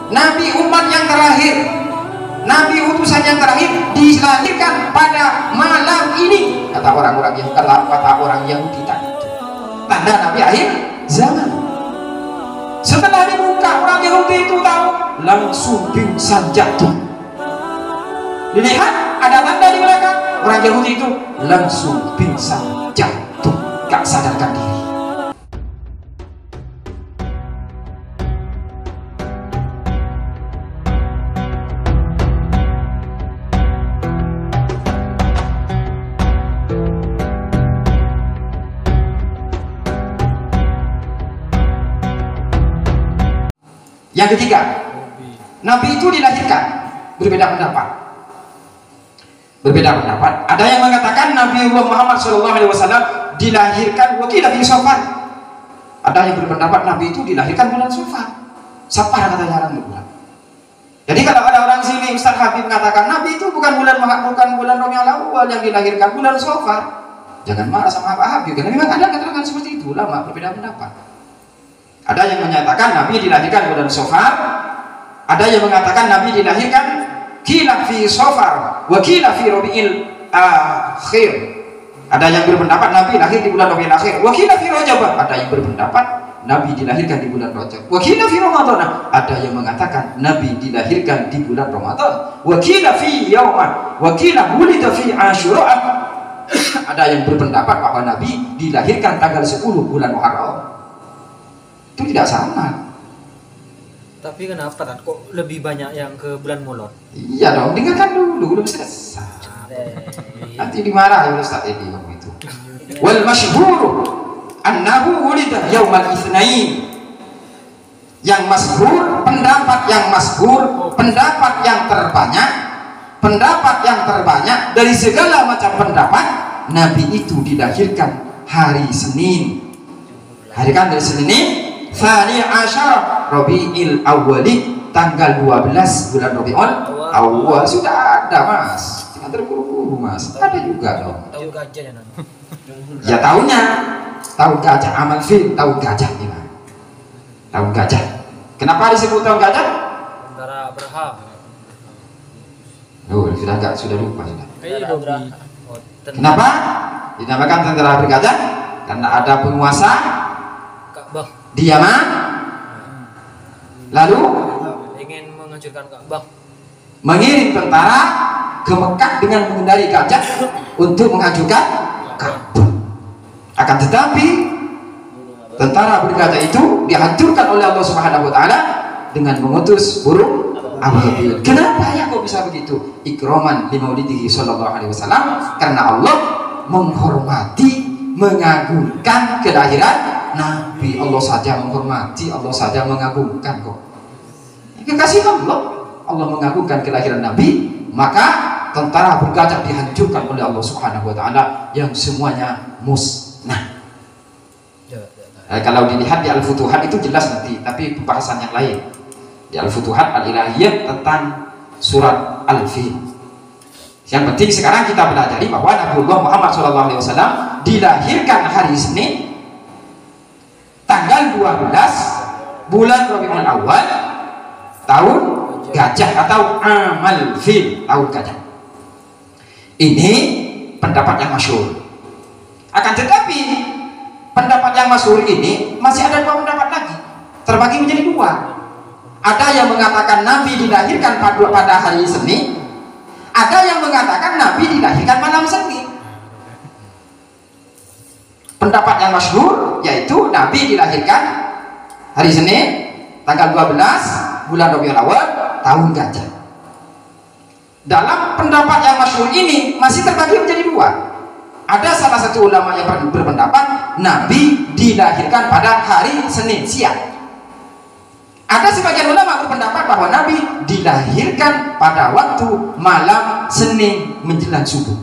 Nabi umat yang terakhir, Nabi utusan yang terakhir dilahirkan pada malam ini, kata orang-orang yang kata orang Yahudi tadi. Tanda Nabi akhir zaman. Setelah dibuka, orang Yahudi itu tahu, langsung pingsan jatuh. Dilihat ada tanda di belakang, orang Yahudi itu langsung pingsan jatuh, gak sadarkan diri. Yang ketiga, Nabi itu dilahirkan berbeda pendapat. Berbeda pendapat. Ada yang mengatakan Nabi Muhammad SAW dilahirkan wakilah fi Safar. Ada yang berpendapat Nabi itu dilahirkan bulan Safar. Safar katanya orang berdua. Jadi kalau ada orang sini, Ustaz Habib mengatakan Nabi itu bukan bulan Rabiul Awal yang dilahirkan, bulan Safar. Jangan marah sama Pak Habib, karena memang ada keterangan seperti itu. Ulama berbeda pendapat. Ada yang menyatakan Nabi dilahirkan bulan Safar, ada yang mengatakan Nabi dilahirkan kila fi Safar wa kila fi Rabiul Akhir. Ada yang berpendapat Nabi lahir di bulan Rabiul Akhir, wa kila fi Rajab. Ada yang berpendapat Nabi dilahirkan di bulan Rajab, wa kila fi Ramadan. Ada yang mengatakan Nabi dilahirkan di bulan Ramadan, wa kila fi Yauman, wa kila wulida fi Asyura. Ada yang berpendapat bahwa Nabi dilahirkan tanggal 10 bulan Muharram. Itu tidak sama. Tapi kenapa kan kok lebih banyak yang ke bulan Mulut? Iya dong, dengarkan dulu, belum selesai. Nanti dimarah ya Ustaz Edi kamu itu. Wal masyhur annahu wulida yaumal itsnain. Yang masyhur, pendapat yang masyhur, pendapat yang terbanyak dari segala macam pendapat, Nabi itu dilahirkan hari Senin. Hari kan dari Senin ini Tsani Asyar Rabiul Awwali, tanggal 12 bulan Rabiul Awwal. Sudah ada Mas, jangan terburu-buru Mas, ada juga dong. Tahun gajah ya nanti. Ya tahunnya tahun gajah, amal fil tahun gajah gimana? Tahun gajah. Kenapa disebut tahun gajah? Tentara Abraham. Oh, sudah lupa sudah. Kenapa? Dinamakan tentara bergajah? Karena ada penguasa Ka'bah. Dia lalu ingin menghancurkan Ka'bah, mengirim tentara ke Mekah dengan mengendari gajah untuk menghancurkan Ka'bah. Akan tetapi tentara bergajah itu dihancurkan oleh Allah Subhanahu wa taala dengan mengutus burung ababil. Kenapa ya kok bisa begitu? Ikroman li maulidihi sallallahu alaihi wasallam, karena Allah menghormati, mengagungkan kelahiran Nabi. Allah saja menghormati, Allah saja mengagungkan kok. Kekasih Allah mengagungkan kelahiran Nabi, maka tentara bergajah dihancurkan oleh Allah Subhanahu wa taala yang semuanya musnah. Kalau dilihat di Al-Futuhat itu jelas nanti, tapi pembahasan yang lain. Di Al-Futuhat Al-Ilahiyah tentang surat Al-Fil. Yang penting sekarang kita pelajari bahwa Nabiullah Muhammad SAW dilahirkan hari Senin tanggal 12 bulan Rabiul Awal tahun gajah atau amal fil, tahun gajah. Ini pendapat yang masyhur. Akan tetapi pendapat yang masyhur ini masih ada dua pendapat lagi, terbagi menjadi dua. Ada yang mengatakan Nabi dilahirkan pada hari Senin, ada yang mengatakan Nabi dilahirkan malam Senin. Pendapat yang masyhur yaitu Nabi dilahirkan hari Senin tanggal 12 bulan Rabiul Awal tahun gajah. Dalam pendapat yang masyhur ini masih terbagi menjadi dua. Ada salah satu ulama yang berpendapat Nabi dilahirkan pada hari Senin siang. Ada sebagian ulama berpendapat bahwa Nabi dilahirkan pada waktu malam Senin menjelang subuh.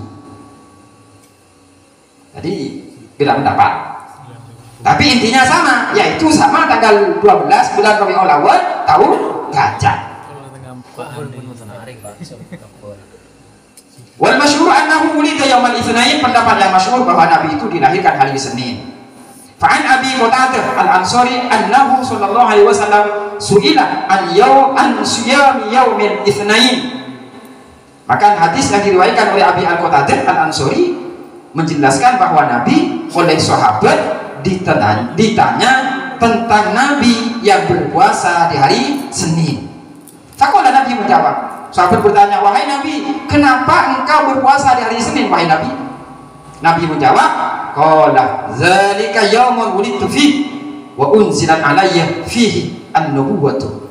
Jadi beda pendapat, tapi intinya sama, yaitu sama tanggal 12 bulan Rabiul Awal tahun gajah. Wal masyhur annahu wulida yaumal itsnain, pendapat yang masyhur bahwa Nabi itu dilahirkan hari Senin. Fa'an Abi Qatadah Al-Ansari annahu sallallahu alaihi wasallam su'ila an siyam yaumil itsnain. Maka hadis yang diriwayatkan oleh Abi Al-Qatadah Al-Ansori menjelaskan bahwa Nabi oleh sahabat ditanya tentang Nabi yang berpuasa di hari Senin. Faqala, Nabi menjawab. Sahabat bertanya, wahai Nabi, kenapa engkau berpuasa di hari Senin, wahai Nabi? Nabi menjawab, qala dzalika yaumun wulidtu fihi wa unzilat alayya fihi an-nubuwwatu.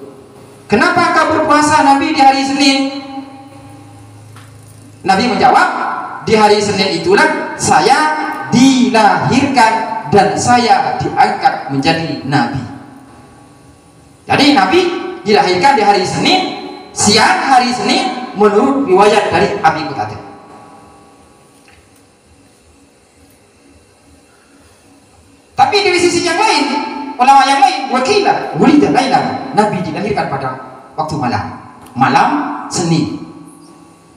Kenapa engkau berpuasa Nabi di hari Senin? Nabi menjawab, di hari Senin itulah saya dilahirkan dan saya diangkat menjadi Nabi. Jadi Nabi dilahirkan di hari Senin, siang hari Senin, menurut riwayat dari Abi Qatadah. Tapi dari sisi yang lain, ulama yang lain, wakilah wulida lailan, Nabi dilahirkan pada waktu malam Senin.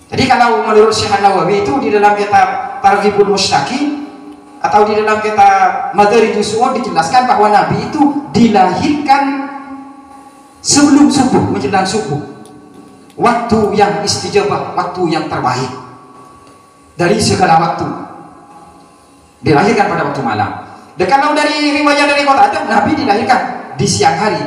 Jadi kalau menurut Syekh Nawawi itu di dalam kitab Targhibul Mushtaqi atau di dalam kitab Madarijus Su'ud dijelaskan bahwa Nabi itu dilahirkan sebelum subuh, menjelang subuh, waktu yang istijabah, waktu yang terbaik dari segala waktu, dilahirkan pada waktu malam. Dan kalau dari riwayat dari Qatadah, Nabi dilahirkan di siang hari,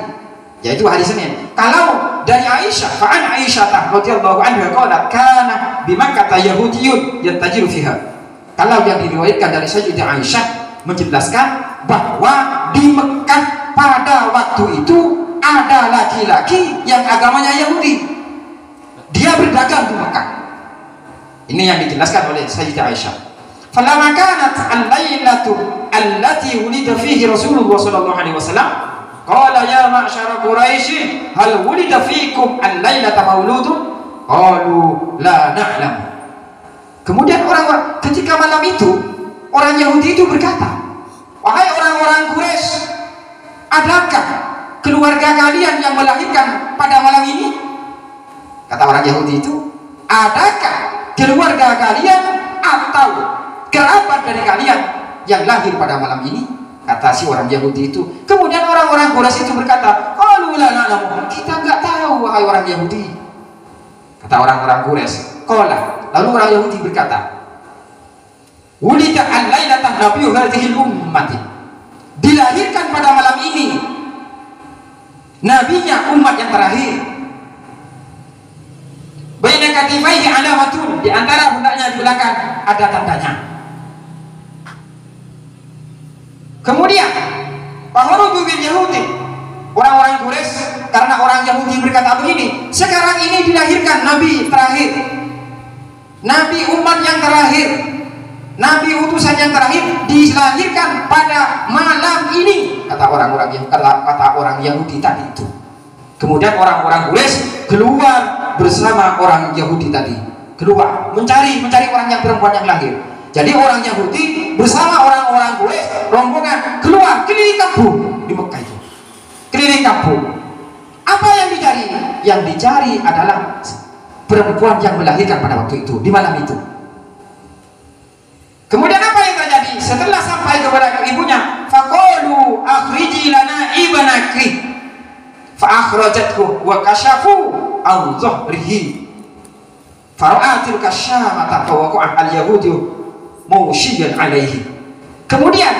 yaitu hari Senin. Kalau dari Aisyah, fa'an Aisyah radhiyallahu anha qalat kana bi Makkah yahudiyyun yantajiru fiha. Kalau yang diriwayatkan dari Sayyidah Aisyah menjelaskan bahwa di Mekah pada waktu itu ada laki-laki yang agamanya Yahudi. Dia berdagang di Mekah. Ini yang dijelaskan oleh Sayyidah Aisyah. Falamma kanat al-lailatu allati wulida fihi Rasulullah sallallahu alaihi wasallam qala ya ma'syara Quraisy hal wulida fiikum al-lailata mauludun qalu la na'lam. Kemudian orang ketika malam itu orang Yahudi itu berkata, wahai orang-orang Quraisy, adakah keluarga kalian yang melahirkan pada malam ini? Kata orang Yahudi itu, adakah keluarga kalian atau kerabat dari kalian yang lahir pada malam ini? Kata si orang Yahudi itu. Kemudian orang-orang Quraisy itu berkata, qalu la na'lamu, kita enggak tahu wahai orang Yahudi. Kata orang-orang Quraisy. Qala, lalu orang Yahudi berkata, wulida al-lailata nabiyyu hadhihi ummati, dilahirkan pada malam ini nabinya umat yang terakhir. Baina katifaihi alamatun, di antara pundaknya di belakang ada tandanya. Kemudian fakhruju bil yahudi, orang-orang Quraisy karena orang Yahudi berkata begini, sekarang ini dilahirkan nabi terakhir, nabi umat yang terakhir, nabi utusan yang terakhir dilahirkan pada malam ini, kata orang Yahudi tadi itu. Kemudian orang-orang Quraisy keluar bersama orang Yahudi tadi, keluar mencari orang yang perempuan yang lahir. Jadi orang Yahudi bersama orang-orang Quraisy rombongan keluar keliling kampung di Mekah itu, keliling kampung. Apa yang dicari? Yang dicari adalah perempuan yang melahirkan pada waktu itu, di malam itu. Kemudian apa yang terjadi? Setelah sampai kepada ibunya, faqalu akhriji lana ibnaki, fa akhrajathu wa kashafu an dhahrihi fara'atil kasyamata fa waqa'a al-yahudi mawshiyan alaihi. Kemudian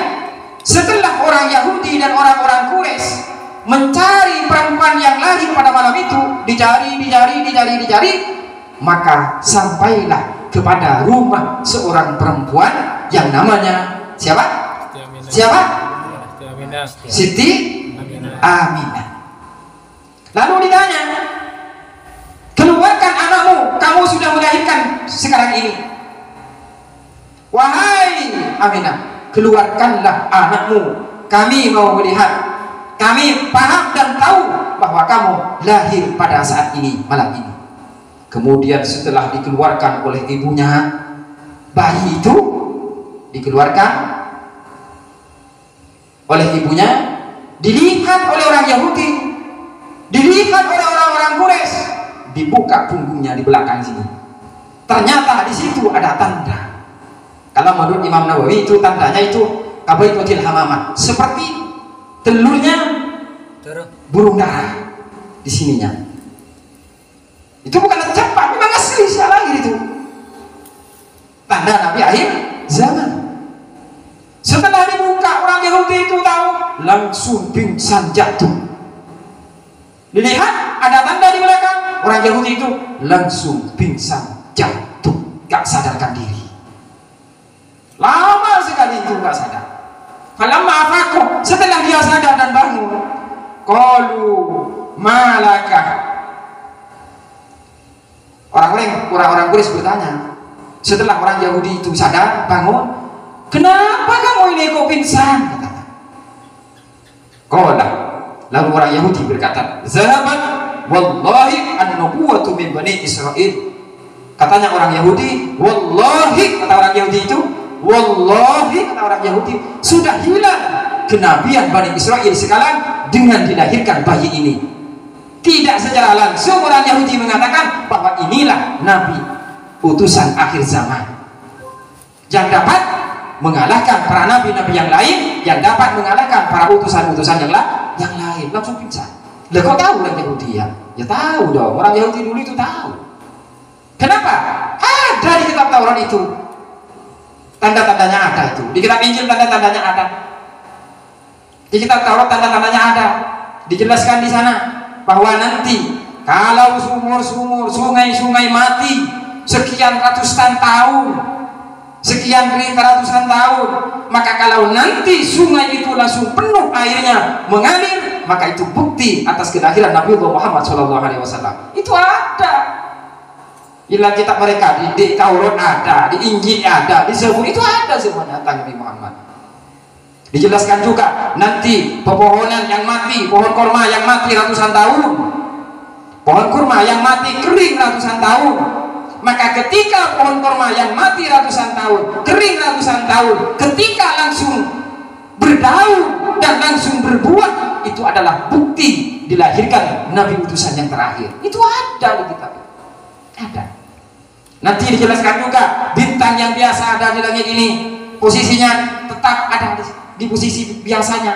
setelah orang Yahudi dan orang-orang Quraisy mencari perempuan yang lahir pada malam itu, dicari, maka sampailah kepada rumah seorang perempuan yang namanya siapa? Siti Aminah. Lalu ditanya, keluarkan anakmu, kamu sudah melahirkan sekarang ini. Wahai Aminah, keluarkanlah anakmu, kami mau melihat, kami paham dan tahu bahwa kamu lahir pada saat ini, malam ini. Kemudian setelah dikeluarkan oleh ibunya, bayi itu dikeluarkan oleh ibunya, dilihat oleh orang Yahudi, dilihat oleh orang-orang Quraisy, dibuka punggungnya di belakang sini. Ternyata di situ ada tanda. Kalau menurut Imam Nawawi itu tandanya itu kabaikotil hamamah, seperti telurnya burung dara. di sininya. Itu bukan cepat, memang asli Isa lahir itu. Tanda Nabi akhir zaman. Setelah dibuka, orang Yahudi itu tahu, langsung pingsan jatuh. Dilihat ada tanda di belakang, orang Yahudi itu langsung pingsan jatuh, gak sadarkan diri. Lama sekali itu gak sadar. Falamma afaku, setelah dia sadar dan bangun, qalu malaka. Orang-orang Quraisy bertanya, setelah orang Yahudi itu sadar, bangun, kenapa kamu ini kok pingsan? Katanya. Qala, lalu orang Yahudi berkata, zahaban wallahi an-nubuwatu min bani Israil. Katanya orang Yahudi, wallahi, kata orang Yahudi itu, wallahi, kata orang Yahudi, sudah hilang kenabian Bani Israil sekarang dengan dilahirkan bayi ini. Tidak secara langsung orang Yahudi mengatakan bahwa inilah Nabi utusan akhir zaman yang dapat mengalahkan para nabi-nabi yang lain, yang dapat mengalahkan para utusan-utusan yang lain. Langsung pingsan. Lah kok tahu orang Yahudi ya? Ya tahu dong, orang Yahudi dulu itu tahu. Kenapa? Ada di kitab Taurat itu. Tanda-tandanya ada itu. Di kitab Injil tanda-tandanya ada. Di kitab Taurat tanda-tandanya ada. Dijelaskan di sana bahwa nanti kalau sumur-sumur, sungai-sungai mati sekian ratusan tahun, sekian ratusan tahun, maka kalau nanti sungai itu langsung penuh airnya mengalir, maka itu bukti atas kelahiran Nabi Muhammad SAW. Itu ada. Bila kitab mereka di Taurat ada, di Injil ada, di Zabur itu ada semuanya tentang Nabi Muhammad. Dijelaskan juga nanti pepohonan yang mati, pohon kurma yang mati ratusan tahun, pohon kurma yang mati kering ratusan tahun. Maka ketika pohon kurma yang mati ratusan tahun, kering ratusan tahun, ketika langsung berdaun dan langsung berbuah, itu adalah bukti dilahirkan Nabi utusan yang terakhir. Itu ada di kitab. Ada. Nanti dijelaskan juga bintang yang biasa ada di langit ini posisinya tetap ada di posisi biasanya.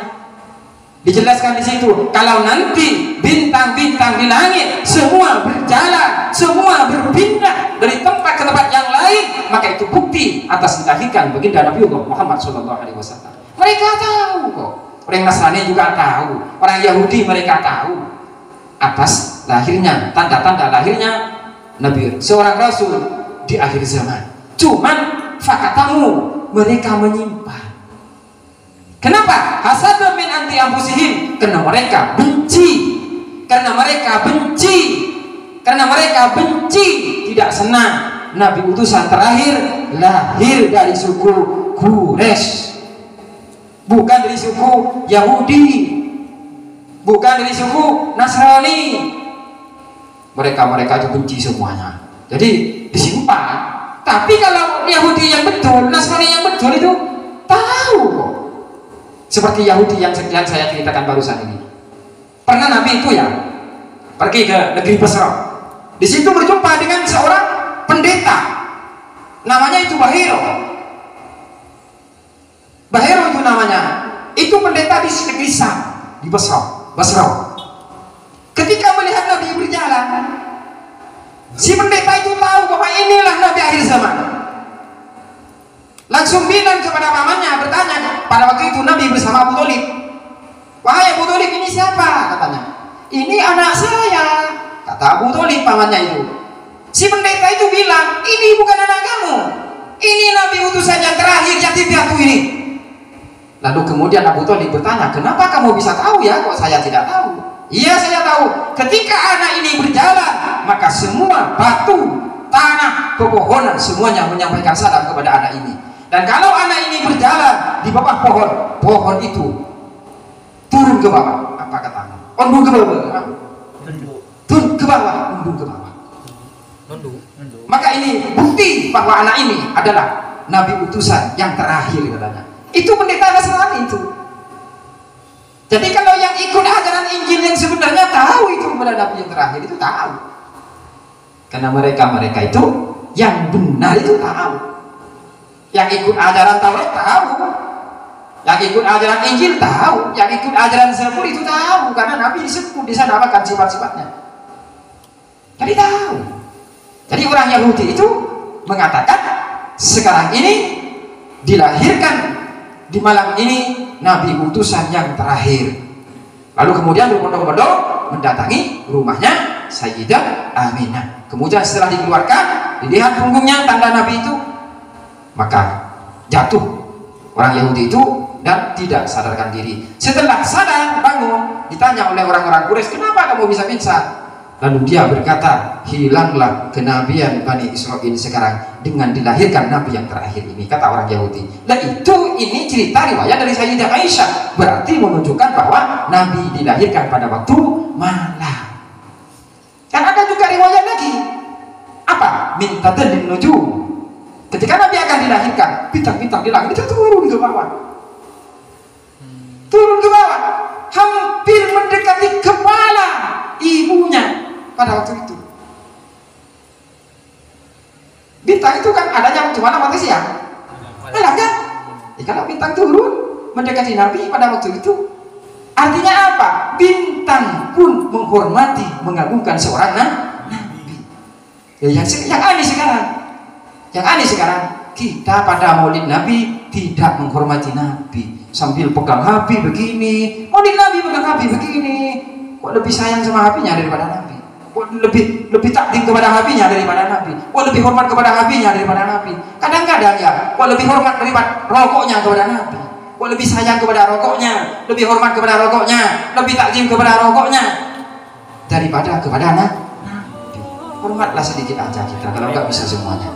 Dijelaskan di situ kalau nanti bintang-bintang di langit semua berjalan, semua berpindah dari tempat ke tempat yang lain, maka itu bukti atas dilahirkan baginda Nabi Muhammad SAW. Mereka tahu kok. Orang Nasrani juga tahu, orang Yahudi mereka tahu atas lahirnya, tanda-tanda lahirnya Nabi, seorang Rasul di akhir zaman. Cuman fakatamu mereka menyimpan. Kenapa? Hasadan min anti anfusihim, karena mereka benci. Karena mereka benci. Karena mereka benci, tidak senang Nabi utusan terakhir lahir dari suku Quraisy. Bukan dari suku Yahudi. Bukan dari suku Nasrani. Mereka itu benci semuanya. Jadi disimpan. Tapi kalau Yahudi yang betul, Nasrani yang betul itu tahu kok. Seperti Yahudi yang saya ceritakan barusan ini. Pernah Nabi itu ya pergi ke negeri Basra. Di situ berjumpa dengan seorang pendeta. Namanya itu Bahiro. Bahiro itu namanya. Itu pendeta di negeri Sam, di Basra. Ketika melihat Nabi berjalan, si pendeta itu tahu bahwa inilah Nabi akhir zaman. Langsung bilang kepada pamannya, bertanya. Pada waktu itu Nabi bersama Abu Thalib. Wahai Abu Thalib, ini siapa? Katanya. Ini anak saya, kata Abu Thalib pamannya itu. Si pendeta itu bilang, ini bukan anak kamu, ini Nabi utusan yang terakhir, yatim piatu ini. Lalu kemudian Abu Thalib bertanya, kenapa kamu bisa tahu ya, kok saya tidak tahu? Iya, saya tahu. Ketika anak ini berjalan, maka semua batu, tanah, pepohonan semuanya menyampaikan salam kepada anak ini. Dan kalau anak ini berjalan di bawah pohon itu turun ke bawah, apa katamu? Undung ke bawah. Turun ke bawah, undung ke bawah. Maka ini bukti bahwa anak ini adalah Nabi utusan yang terakhir katanya. Itu pendeta Nasrani itu. Jadi kalau yang ikut ajaran Injil yang sebenarnya tahu itu kepada Nabi yang terakhir itu tahu. Karena mereka itu yang benar itu tahu. Yang ikut ajaran Taurat tahu. Yang ikut ajaran Injil tahu, yang ikut ajaran Zabur itu tahu, karena Nabi disebut di sana akan sifat-sifatnya. Jadi tahu. Jadi orang Yahudi itu mengatakan sekarang ini dilahirkan di malam ini Nabi utusan yang terakhir. Lalu kemudian berbondong-bondong mendatangi rumahnya Sayyidah Aminah. Kemudian setelah dikeluarkan, dilihat punggungnya tanda Nabi itu, maka jatuh orang Yahudi itu dan tidak sadarkan diri. Setelah sadar bangun, ditanya oleh orang-orang Quraisy, kenapa kamu bisa pingsan? Lalu dia berkata, hilanglah kenabian Bani Israil sekarang dengan dilahirkan Nabi yang terakhir ini, kata orang Yahudi. Nah ini cerita riwayat dari Sayyidah Aisyah, berarti menunjukkan bahwa Nabi dilahirkan pada waktu malam. Kan ada juga riwayat lagi, apa? Minta tadin nujum. Ketika Nabi akan dilahirkan, bintang-bintang di langit itu turun ke bawah. Turun ke bawah, hampir mendekati kepala ibunya pada waktu itu. Bintang itu kan adanya waktu malam atau siang? Malam kan? Kalau bintang turun mendekati Nabi pada waktu itu, artinya apa? Bintang pun menghormati, mengagungkan seorang Nabi. Yang aneh sekarang, kita pada Maulid Nabi tidak menghormati Nabi, sambil pegang HP begini. Maulid Nabi pegang HP begini, kok lebih sayang sama HP-nya daripada Nabi? Kok lebih takdim kepada HP-nya daripada Nabi? Kok lebih hormat kepada HP-nya daripada Nabi? Kadang-kadang ya, kok lebih hormat daripada rokoknya kepada Nabi? Kok lebih sayang kepada rokoknya, lebih hormat kepada rokoknya, lebih takdim kepada rokoknya daripada kepada Nabi? Hormatlah sedikit aja kita, kalau nggak bisa semuanya.